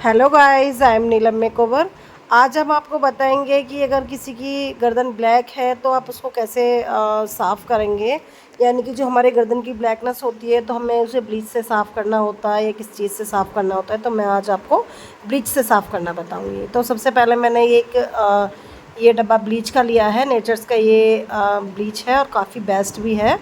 Hello guys, I am Neelam makeover. आज हम आपको बताएंगे कि अगर किसी की गर्दन ब्लैक है तो आप उसको कैसे साफ़ करेंगे। यानी कि जो हमारे गर्दन की ब्लैकनेस होती है तो हमें उसे ब्लीच से साफ़ करना होता है या किस चीज़ से साफ़ करना होता है। तो मैं आज आपको ब्लीच से साफ़ करना बताऊंगी। तो सबसे पहले मैंने ये डब्बा ब्लीच का लिया है। नेचर्स का ये ब्लीच है और काफ़ी बेस्ट भी है।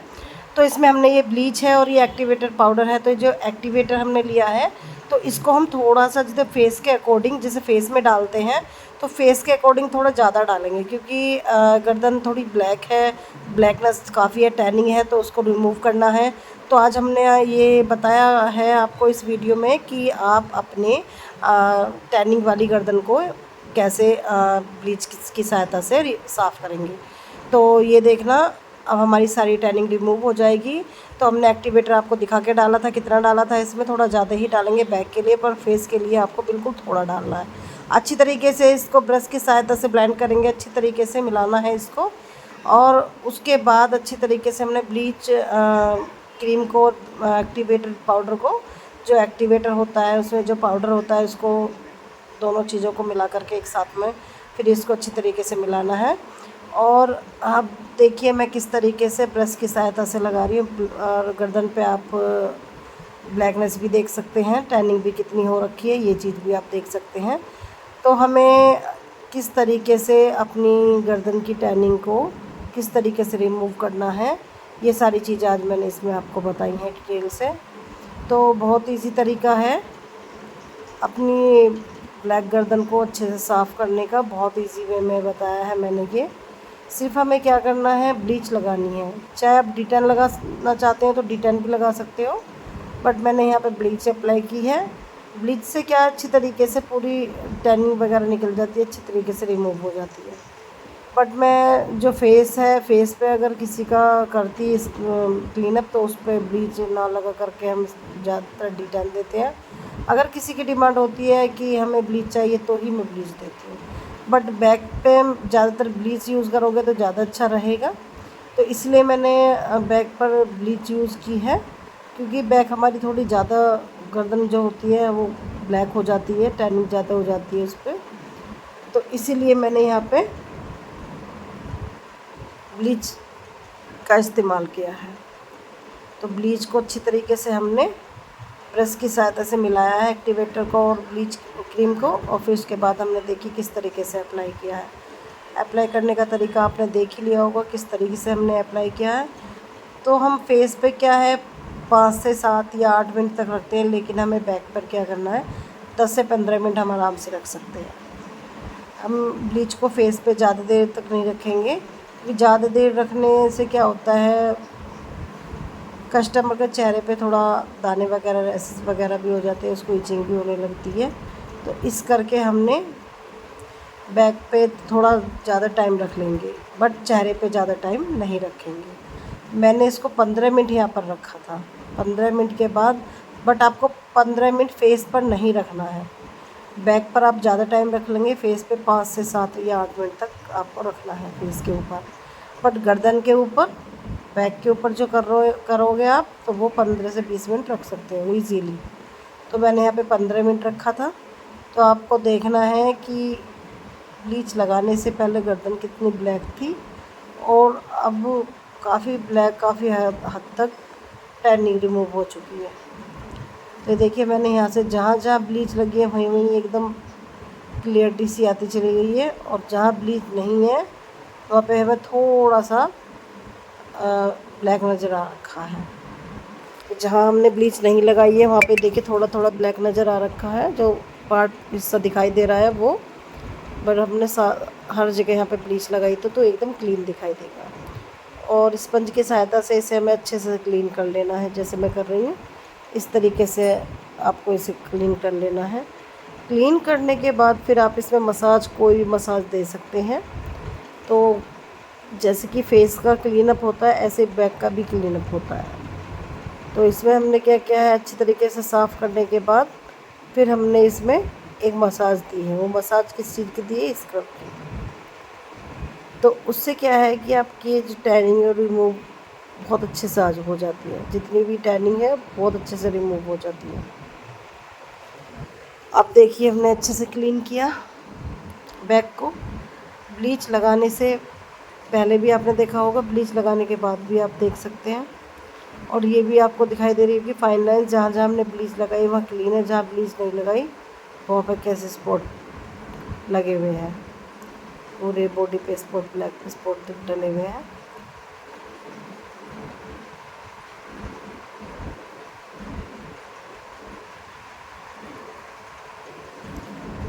तो इसमें हमने ये ब्लीच है और ये एक्टिवेटर पाउडर है। तो जो एक्टिवेटर हमने लिया है तो इसको हम थोड़ा सा जैसे फेस के अकॉर्डिंग, जैसे फेस में डालते हैं तो फेस के अकॉर्डिंग थोड़ा ज़्यादा डालेंगे, क्योंकि गर्दन थोड़ी ब्लैक है, ब्लैकनेस काफ़ी है, टैनिंग है, तो उसको रिमूव करना है। तो आज हमने ये बताया है आपको इस वीडियो में कि आप अपने टैनिंग वाली गर्दन को कैसे ब्लीच की सहायता से साफ़ करेंगे। तो ये देखना, अब हमारी सारी टैनिंग रिमूव हो जाएगी। तो हमने एक्टिवेटर आपको दिखा के डाला था, कितना डाला था, इसमें थोड़ा ज़्यादा ही डालेंगे बैक के लिए, पर फेस के लिए आपको बिल्कुल थोड़ा डालना है। अच्छी तरीके से इसको ब्रश की सहायता से ब्लेंड करेंगे, अच्छी तरीके से मिलाना है इसको। और उसके बाद अच्छी तरीके से हमने ब्लीच क्रीम को, एक्टिवेटर पाउडर को, जो एक्टिवेटर होता है उसमें जो पाउडर होता है उसको, दोनों चीज़ों को मिला करके एक साथ में फिर इसको अच्छी तरीके से मिलाना है। और आप देखिए मैं किस तरीके से ब्रश की सहायता से लगा रही हूँ। और गर्दन पे आप ब्लैकनेस भी देख सकते हैं, टैनिंग भी कितनी हो रखी है, ये चीज़ भी आप देख सकते हैं। तो हमें किस तरीके से अपनी गर्दन की टैनिंग को किस तरीके से रिमूव करना है, ये सारी चीज़ें आज मैंने इसमें आपको बताई हैं डिटेल से। तो बहुत इजी तरीका है अपनी ब्लैक गर्दन को अच्छे से साफ़ करने का, बहुत इजी वे में बताया है मैंने ये। सिर्फ हमें क्या करना है, ब्लीच लगानी है। चाहे आप D10 लगाना चाहते हैं तो D10 भी लगा सकते हो, बट मैंने यहाँ पे ब्लीच अप्लाई की है। ब्लीच से क्या अच्छी तरीके से पूरी टैनिंग वगैरह निकल जाती है, अच्छी तरीके से रिमूव हो जाती है। बट मैं जो फेस है, फेस पे अगर किसी का करती इस क्लीनअप तो उस पर ब्लीच ना लगा करके हम ज़्यादातर D10 देते हैं। अगर किसी की डिमांड होती है कि हमें ब्लीच चाहिए तो ही मैं ब्लीच देती हूँ, बट बैक पे ज़्यादातर ब्लीच यूज़ करोगे तो ज़्यादा अच्छा रहेगा। तो इसलिए मैंने बैक पर ब्लीच यूज़ की है, क्योंकि बैक हमारी थोड़ी ज़्यादा, गर्दन जो होती है वो ब्लैक हो जाती है, टैनिंग ज़्यादा हो जाती है उस पर। तो इसीलिए मैंने यहाँ पे ब्लीच का इस्तेमाल किया है। तो ब्लीच को अच्छी तरीके से हमने ब्रश की सहायता से मिलाया है, एक्टिवेटर को और ब्लीच क्रीम को, और फिर उसके बाद हमने देखी किस तरीके से अप्लाई किया है। अप्लाई करने का तरीका आपने देख ही लिया होगा किस तरीके से हमने अप्लाई किया है। तो हम फेस पे क्या है 5 से 7 या 8 मिनट तक रखते हैं, लेकिन हमें बैक पर क्या करना है 10 से 15 मिनट हम आराम से रख सकते हैं। हम ब्लीच को फेस पे ज़्यादा देर तक नहीं रखेंगे, क्योंकि ज़्यादा देर रखने से क्या होता है, कस्टमर के चेहरे पे थोड़ा दाने वगैरह, रैसेस वगैरह भी हो जाते हैं, उसको इचिंग भी होने लगती है। तो इस करके हमने बैक पे थोड़ा ज़्यादा टाइम रख लेंगे, बट चेहरे पे ज़्यादा टाइम नहीं रखेंगे। मैंने इसको 15 मिनट यहाँ पर रखा था। 15 मिनट के बाद, बट आपको 15 मिनट फेस पर नहीं रखना है, बैक पर आप ज़्यादा टाइम रख लेंगे। फेस पे 5 से 7 या 8 मिनट तक आपको रखना है फेस के ऊपर, बट गर्दन के ऊपर, बैक के ऊपर जो करोगे आप तो वो 15 से 20 मिनट रख सकते हो ईजीली। तो मैंने यहाँ पे 15 मिनट रखा था। तो आपको देखना है कि ब्लीच लगाने से पहले गर्दन कितनी ब्लैक थी और अब काफ़ी ब्लैक, काफ़ी हद तक टैनिंग रिमूव हो चुकी है। तो देखिए मैंने यहाँ से जहाँ जहाँ ब्लीच लगी है वहीं वहीं एकदम क्लियरिटी सी आती चली गई है, और जहाँ ब्लीच नहीं है वहाँ पे हमें थोड़ा सा ब्लैक नज़र आ रखा है। जहाँ हमने ब्लीच नहीं लगाई है वहाँ पे देखिए थोड़ा थोड़ा ब्लैक नज़र आ रखा है, जो पार्ट हिस्सा दिखाई दे रहा है वो, बट हमने हर जगह यहाँ पे ब्लीच लगाई तो एकदम क्लीन दिखाई देगा। और स्पंज की सहायता से इसे हमें अच्छे से क्लीन कर लेना है, जैसे मैं कर रही हूँ इस तरीके से आपको इसे क्लीन कर लेना है। क्लीन करने के बाद फिर आप इसमें मसाज, कोई भी मसाज दे सकते हैं। तो जैसे कि फेस का क्लीनअप होता है ऐसे बैक का भी क्लीनअप होता है। तो इसमें हमने क्या किया है, अच्छी तरीके से साफ़ करने के बाद फिर हमने इसमें एक मसाज दी है। वो मसाज किस चीज़ की दी है, स्क्रब की। तो उससे क्या है कि आपकी जो टैनिंग है रिमूव बहुत अच्छे से आज हो जाती है, जितनी भी टैनिंग है बहुत अच्छे से रिमूव हो जाती है। अब देखिए हमने अच्छे से क्लीन किया बैग को। ब्लीच लगाने से पहले भी आपने देखा होगा, ब्लीच लगाने के बाद भी आप देख सकते हैं। और ये भी आपको दिखाई दे रही है कि फाइन लाइन जहाँ जहाँ हमने ब्लीच लगाई वहाँ क्लीन है, जहाँ ब्लीच नहीं लगाई वहाँ पर कैसे स्पॉट लगे हुए हैं, पूरे बॉडी पे स्पॉट, ब्लैक स्पॉट डले हुए हैं।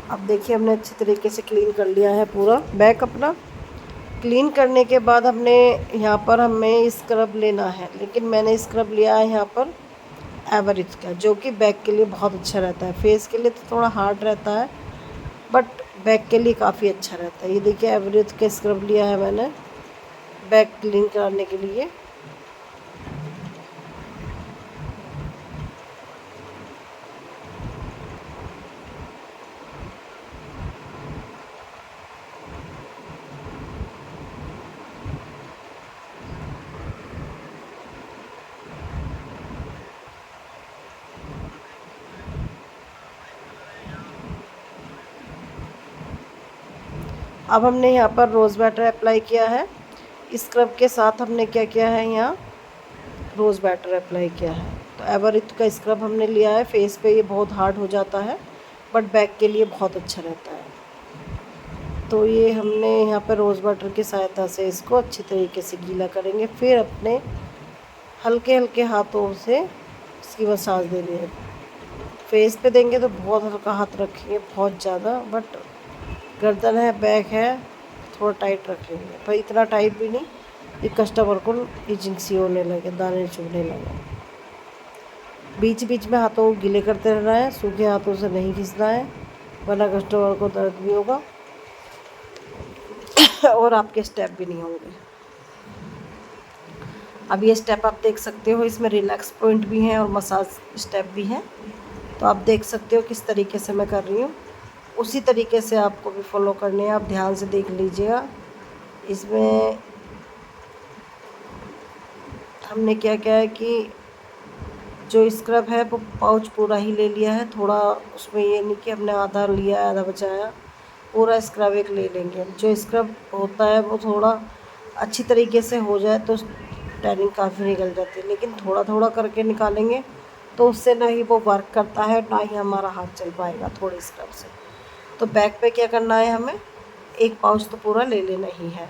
अब देखिए हमने अच्छी तरीके से क्लीन कर लिया है पूरा बैग अपना। क्लीन करने के बाद हमने यहाँ पर हमें स्क्रब लेना है, लेकिन मैंने स्क्रब लिया है यहाँ पर एवरेज का, जो कि बैक के लिए बहुत अच्छा रहता है। फेस के लिए तो थोड़ा हार्ड रहता है, बट बैक के लिए काफ़ी अच्छा रहता है। ये देखिए एवरेज का स्क्रब लिया है मैंने बैक क्लीन करने के लिए। अब हमने यहाँ पर रोज़ वाटर अप्लाई किया है, स्क्रब के साथ हमने क्या किया है, यहाँ रोज़ वाटर अप्लाई किया है। तो एवरेज का स्क्रब हमने लिया है। फेस पे ये बहुत हार्ड हो जाता है, बट बैक के लिए बहुत अच्छा रहता है। तो ये हमने यहाँ पर रोज़ वाटर की सहायता से इसको अच्छी तरीके से गीला करेंगे, फिर अपने हल्के हल्के हाथों से इसकी मसाज देनी है। फेस पे देंगे तो बहुत हल्का हाथ रखेंगे, बहुत ज़्यादा, बट गर्दन है, बैक है, थोड़ा टाइट रखेंगे, पर इतना टाइट भी नहीं कि कस्टमर को इचिंग सी होने लगे, दाने चुभने लगे। बीच बीच में हाथों को गीले करते रहना है, सूखे हाथों से नहीं घिसना है, वरना कस्टमर को दर्द भी होगा और आपके स्टेप भी नहीं होंगे। अब ये स्टेप आप देख सकते हो, इसमें रिलैक्स पॉइंट भी हैं और मसाज स्टेप भी हैं। तो आप देख सकते हो किस तरीके से मैं कर रही हूँ, उसी तरीके से आपको भी फॉलो करने हैं। आप ध्यान से देख लीजिएगा। इसमें हमने क्या क्या है कि जो स्क्रब है वो पाउच पूरा ही ले लिया है, थोड़ा उसमें ये नहीं कि हमने आधा लिया आधा बचाया, पूरा स्क्रब एक ले लेंगे। जो स्क्रब होता है वो थोड़ा अच्छी तरीके से हो जाए तो टैनिंग काफ़ी निकल जाती है, लेकिन थोड़ा थोड़ा करके निकालेंगे तो उससे ना ही वो वर्क करता है, ना ही हमारा हाथ चल पाएगा थोड़े स्क्रब से। तो बैक पे क्या करना है, हमें एक पाउच तो पूरा ले लेना ही है।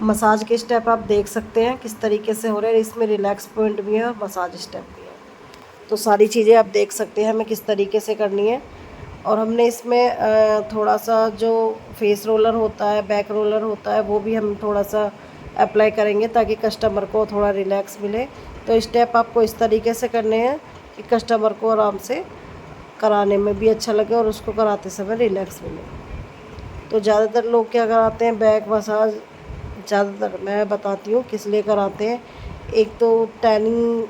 मसाज के स्टेप आप देख सकते हैं किस तरीके से हो रहे हैं। इसमें रिलैक्स पॉइंट भी है और मसाज स्टेप भी है। तो सारी चीज़ें आप देख सकते हैं हमें किस तरीके से करनी है। और हमने इसमें थोड़ा सा जो फेस रोलर होता है, बैक रोलर होता है, वो भी हम थोड़ा सा अप्लाई करेंगे ताकि कस्टमर को थोड़ा रिलैक्स मिले। तो स्टेप आपको इस तरीके से करने हैं कि कस्टमर को आराम से कराने में भी अच्छा लगे और उसको कराते समय रिलैक्स मिले। तो ज़्यादातर लोग क्या कराते हैं, बैक मसाज ज़्यादातर मैं बताती हूँ किस लिए कराते हैं। एक तो टैनिंग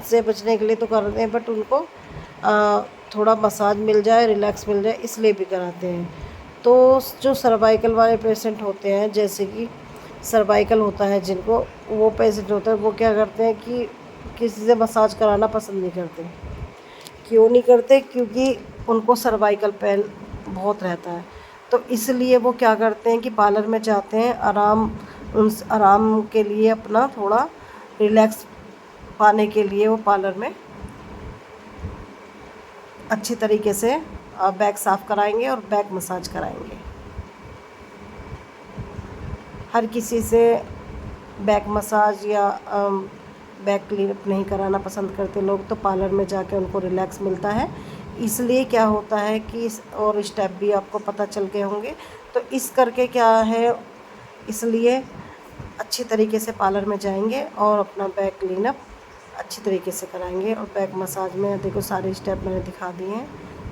से बचने के लिए तो कराते हैं, बट उनको थोड़ा मसाज मिल जाए, रिलैक्स मिल जाए, इसलिए भी कराते हैं। तो जो सर्वाइकल वाले पेशेंट होते हैं, जैसे कि सर्वाइकल होता है जिनको, वो पेशेंट होते हैं, वो क्या करते हैं कि किसी से मसाज कराना पसंद नहीं करते। क्यों नहीं करते? क्योंकि उनको सर्वाइकल पेन बहुत रहता है। तो इसलिए वो क्या करते हैं कि पार्लर में जाते हैं, उन आराम के लिए, अपना थोड़ा रिलैक्स पाने के लिए वो पार्लर में अच्छी तरीके से बैक साफ़ कराएंगे और बैक मसाज कराएंगे। हर किसी से बैक मसाज या बैक क्लीनअप नहीं कराना पसंद करते लोग, तो पार्लर में जाके उनको रिलैक्स मिलता है। इसलिए क्या होता है कि और स्टेप भी आपको पता चल गए होंगे। तो इस करके क्या है, इसलिए अच्छी तरीके से पार्लर में जाएंगे और अपना बैक क्लीनअप अच्छी तरीके से कराएंगे। और बैक मसाज में देखो सारे स्टेप मैंने दिखा दिए हैं।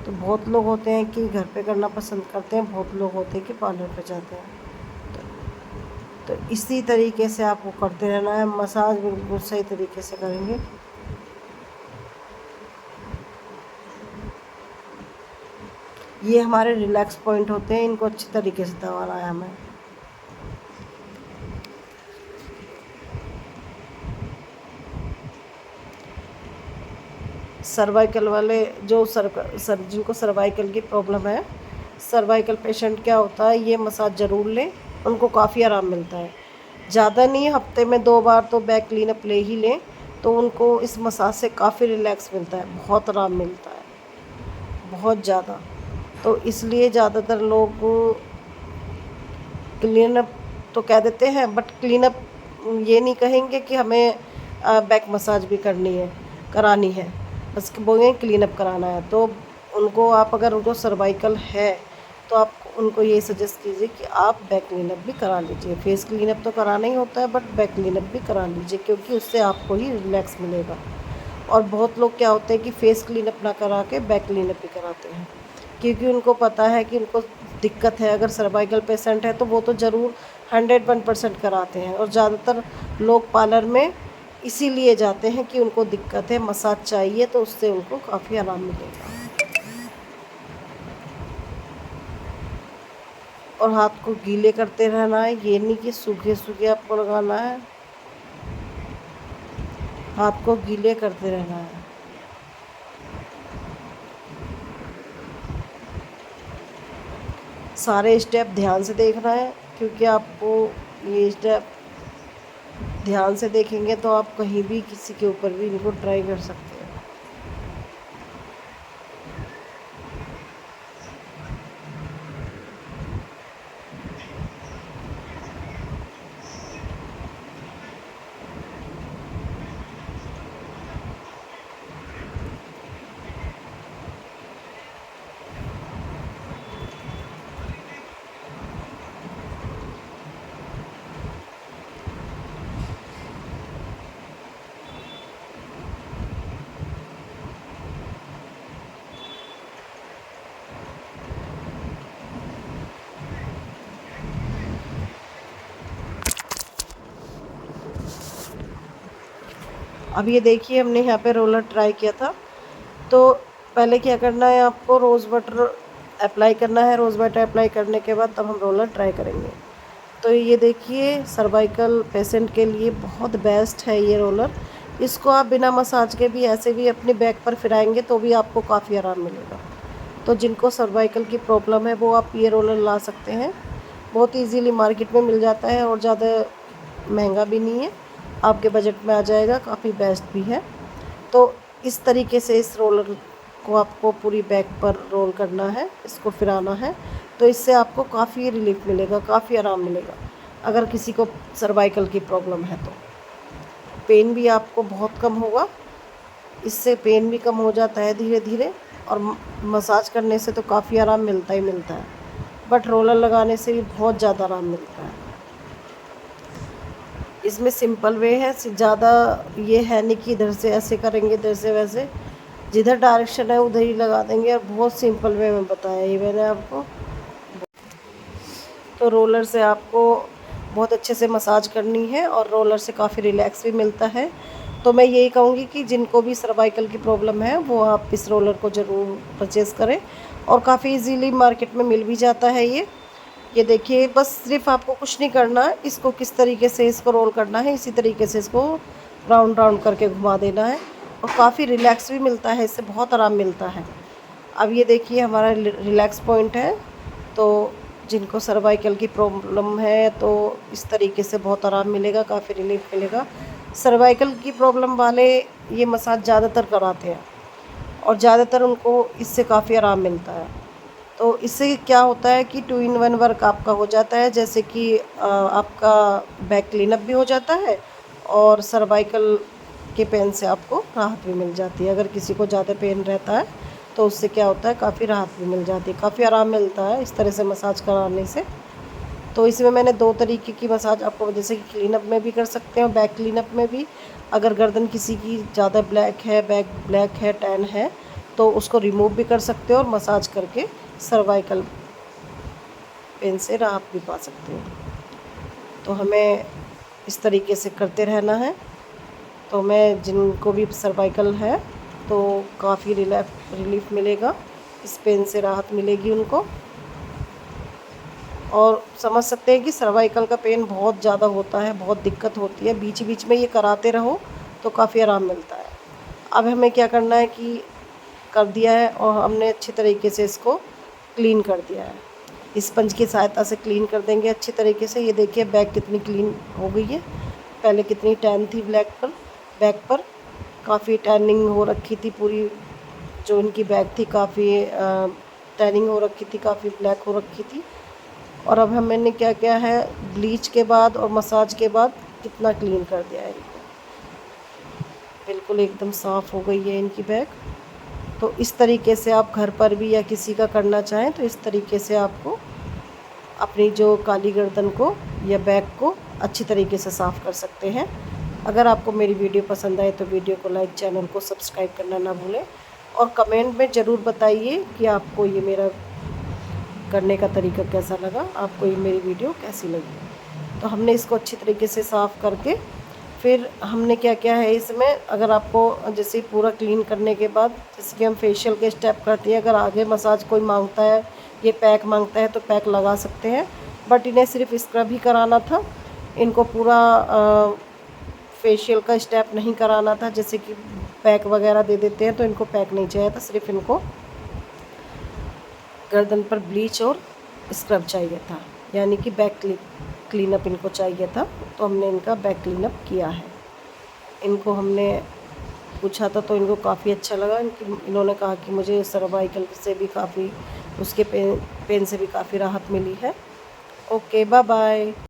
तो बहुत लोग होते हैं कि घर पे करना पसंद करते हैं, बहुत लोग होते हैं कि पार्लर पे जाते हैं। तो इसी तरीके से आपको करते रहना है। मसाज बिल्कुल सही तरीके से करेंगे ये हमारे रिलैक्स पॉइंट होते हैं, इनको अच्छी तरीके से दबाना है हमें। सर्वाइकल वाले जो जिनको सर्वाइकल की प्रॉब्लम है, सर्वाइकल पेशेंट क्या होता है, ये मसाज ज़रूर लें, उनको काफ़ी आराम मिलता है। ज़्यादा नहीं, हफ्ते में 2 बार तो बैक क्लीनअप ले ही लें, तो उनको इस मसाज से काफ़ी रिलैक्स मिलता है, बहुत आराम मिलता है, बहुत ज़्यादा। तो इसलिए ज़्यादातर लोग क्लीनअप तो कह देते हैं, बट क्लीनअप ये नहीं कहेंगे कि हमें बैक मसाज भी करानी है, बस बोलेंगे क्लीनअप कराना है। तो उनको आप अगर उनको सर्वाइकल है तो आप उनको ये सजेस्ट कीजिए कि आप बैक क्लीनअप भी करा लीजिए। फेस क्लीनअप तो कराना ही होता है, बट बैक क्लीनअप भी करा लीजिए, क्योंकि उससे आपको ही रिलैक्स मिलेगा। और बहुत लोग क्या होते हैं कि फेस क्लीनअप ना करा के बैक क्लीनअप भी कराते हैं, क्योंकि उनको पता है कि उनको दिक्कत है। अगर सर्वाइकल पेशेंट है तो वो तो ज़रूर 101% कराते हैं, और ज़्यादातर लोग पार्लर में इसीलिए जाते हैं कि उनको दिक्कत है, मसाज चाहिए, तो उससे उनको काफ़ी आराम मिलेगा। और हाथ को गीले करते रहना है, ये नहीं कि सूखे सूखे आपको लगाना है, हाथ को गीले करते रहना है। सारे स्टेप ध्यान से देखना है, क्योंकि आपको ये स्टेप ध्यान से देखेंगे तो आप कहीं भी किसी के ऊपर भी इनको ट्राई कर सकते हैं। अब ये देखिए, हमने यहाँ पे रोलर ट्राई किया था। तो पहले क्या करना है, आपको रोज़ वाटर अप्लाई करना है। रोज़ वाटर अप्लाई करने के बाद तब हम रोलर ट्राई करेंगे। तो ये देखिए, सर्वाइकल पेशेंट के लिए बहुत बेस्ट है ये रोलर। इसको आप बिना मसाज के भी ऐसे भी अपने बैक पर फिराएंगे तो भी आपको काफ़ी आराम मिलेगा। तो जिनको सर्वाइकल की प्रॉब्लम है वो आप ये रोलर ला सकते हैं। बहुत इजीली मार्केट में मिल जाता है, और ज़्यादा महंगा भी नहीं है, आपके बजट में आ जाएगा, काफ़ी बेस्ट भी है। तो इस तरीके से इस रोलर को आपको पूरी बैक पर रोल करना है, इसको फिराना है, तो इससे आपको काफ़ी रिलीफ मिलेगा, काफ़ी आराम मिलेगा। अगर किसी को सर्वाइकल की प्रॉब्लम है तो पेन भी आपको बहुत कम होगा, इससे पेन भी कम हो जाता है धीरे धीरे। और मसाज करने से तो काफ़ी आराम मिलता ही मिलता है, बट रोलर लगाने से भी बहुत ज़्यादा आराम मिलता है। इसमें सिंपल वे है, ज़्यादा ये है नहीं कि इधर से ऐसे करेंगे, इधर से वैसे, जिधर डायरेक्शन है उधर ही लगा देंगे। और बहुत सिंपल वे में बताया ये मैंने आपको। तो रोलर से आपको बहुत अच्छे से मसाज करनी है, और रोलर से काफ़ी रिलैक्स भी मिलता है। तो मैं यही कहूँगी कि जिनको भी सर्वाइकल की प्रॉब्लम है वो आप इस रोलर को ज़रूर परचेज़ करें, और काफ़ी इजीली मार्केट में मिल भी जाता है ये देखिए, बस सिर्फ आपको कुछ नहीं करना है, इसको किस तरीके से इसको रोल करना है, इसी तरीके से इसको राउंड राउंड करके घुमा देना है, और काफ़ी रिलैक्स भी मिलता है, इससे बहुत आराम मिलता है। अब ये देखिए, हमारा रिलैक्स पॉइंट है। तो जिनको सर्वाइकल की प्रॉब्लम है तो इस तरीके से बहुत आराम मिलेगा, काफ़ी रिलीफ मिलेगा। सर्वाइकल की प्रॉब्लम वाले ये मसाज ज़्यादातर कराते हैं, और ज़्यादातर उनको इससे काफ़ी आराम मिलता है। तो इससे क्या होता है कि 2 in 1 वर्क आपका हो जाता है, जैसे कि आपका बैक क्लीनअप भी हो जाता है, और सर्वाइकल के पेन से आपको राहत भी मिल जाती है। अगर किसी को ज़्यादा पेन रहता है तो उससे क्या होता है, काफ़ी राहत भी मिल जाती है, काफ़ी आराम मिलता है इस तरह से मसाज कराने से। तो इसमें मैंने 2 तरीके की मसाज आपको, जैसे कि क्लीनअप में भी कर सकते हैं और बैक क्लीनअप में भी। अगर गर्दन किसी की ज़्यादा ब्लैक है, बैक ब्लैक है, टैन है, तो उसको रिमूव भी कर सकते हो, और मसाज करके सर्वाइकल पेन से राहत भी पा सकते हो। तो हमें इस तरीके से करते रहना है। तो मैं जिनको भी सर्वाइकल है तो काफ़ी रिलीफ मिलेगा, इस पेन से राहत मिलेगी उनको। और समझ सकते हैं कि सर्वाइकल का पेन बहुत ज़्यादा होता है, बहुत दिक्कत होती है। बीच बीच में ये कराते रहो तो काफ़ी आराम मिलता है। अब हमें क्या करना है कि कर दिया है और हमने अच्छी तरीके से इसको क्लीन कर दिया है। स्पंज की सहायता से क्लीन कर देंगे अच्छी तरीके से। ये देखिए बैक कितनी क्लीन हो गई है। पहले कितनी टैन थी बैक पर काफ़ी टैनिंग हो रखी थी पूरी। जो इनकी बैक थी काफ़ी टैनिंग हो रखी थी, काफ़ी ब्लैक हो रखी थी। और अब मैंने क्या किया है, ब्लीच के बाद और मसाज के बाद कितना क्लीन कर दिया है इनको। बिल्कुल एकदम साफ़ हो गई है इनकी बैक। तो इस तरीके से आप घर पर भी या किसी का करना चाहें तो इस तरीके से आपको अपनी जो काली गर्दन को या बैक को अच्छी तरीके से साफ़ कर सकते हैं। अगर आपको मेरी वीडियो पसंद आए तो वीडियो को लाइक, चैनल को सब्सक्राइब करना ना भूलें और कमेंट में ज़रूर बताइए कि आपको ये मेरा करने का तरीका कैसा लगा, आपको ये मेरी वीडियो कैसी लगी। तो हमने इसको अच्छी तरीके से साफ़ करके फिर हमने क्या किया है इसमें, अगर आपको जैसे पूरा क्लीन करने के बाद जैसे कि हम फेशियल के स्टेप करते हैं, अगर आगे मसाज कोई मांगता है, ये पैक मांगता है तो पैक लगा सकते हैं। बट इन्हें सिर्फ स्क्रब ही कराना था, इनको पूरा फेशियल का स्टेप नहीं कराना था। जैसे कि पैक वगैरह दे देते हैं तो इनको पैक नहीं चाहिए था, सिर्फ इनको गर्दन पर ब्लीच और स्क्रब चाहिए था, यानी कि बैक क्लीनअप इनको चाहिए था। तो हमने इनका बैक क्लीनअप किया है। इनको हमने पूछा था तो इनको काफ़ी अच्छा लगा। इन्होंने कहा कि मुझे सर्वाइकल से भी काफ़ी, उसके पेन से भी काफ़ी राहत मिली है। Okay, bye bye.